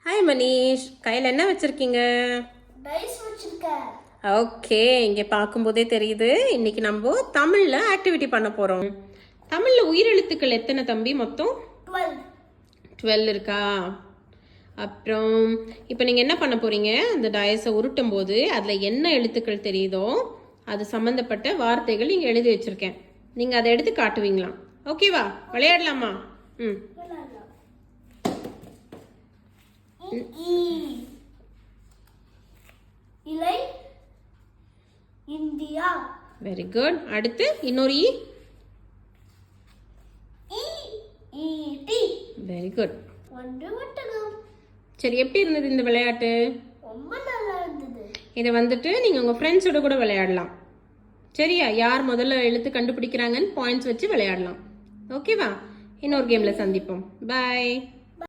Hi Manish, கையில் என்ன வச்சுருக்கீங்க? டைஸ் வச்சிருக்கேன். ஓகே, இங்கே பார்க்கும்போதே தெரியுது. இன்னைக்கு நம்ம தமிழில் ஆக்டிவிட்டி பண்ண போகிறோம். தமிழில் உயிரெழுத்துக்கள் எத்தனை தம்பி? மொத்தம் 12 இருக்கா? அப்புறம் இப்போ நீங்கள் என்ன பண்ண போகிறீங்க? அந்த டயஸை உருட்டும் போது அதில் என்ன எழுத்துக்கள் தெரியுதோ அது சம்மந்தப்பட்ட வார்த்தைகள் நீங்கள் எழுதி வச்சுருக்கேன். நீங்கள் அதை எடுத்து காட்டுவீங்களா? ஓகேவா? விளையாடலாமா? ம். இலை இந்தியா. Very good. அடுத்து இன்னொரு ஈ. Very good. ஒட்டகம். சரி, எப்படி இருந்தது இந்த விளையாட்டு? ரொம்ப நல்லா இருந்தது. இதை வந்துட்டு நீங்கள் உங்கள் ஃப்ரெண்ட்ஸோட கூட விளையாடலாம். சரியா? யார் முதல்ல எழுத்து கண்டுபிடிக்கிறாங்கன்னு பாயிண்ட்ஸ் வச்சு விளையாடலாம். ஓகேவா? இன்னொரு கேமில் சந்திப்போம். பாய்.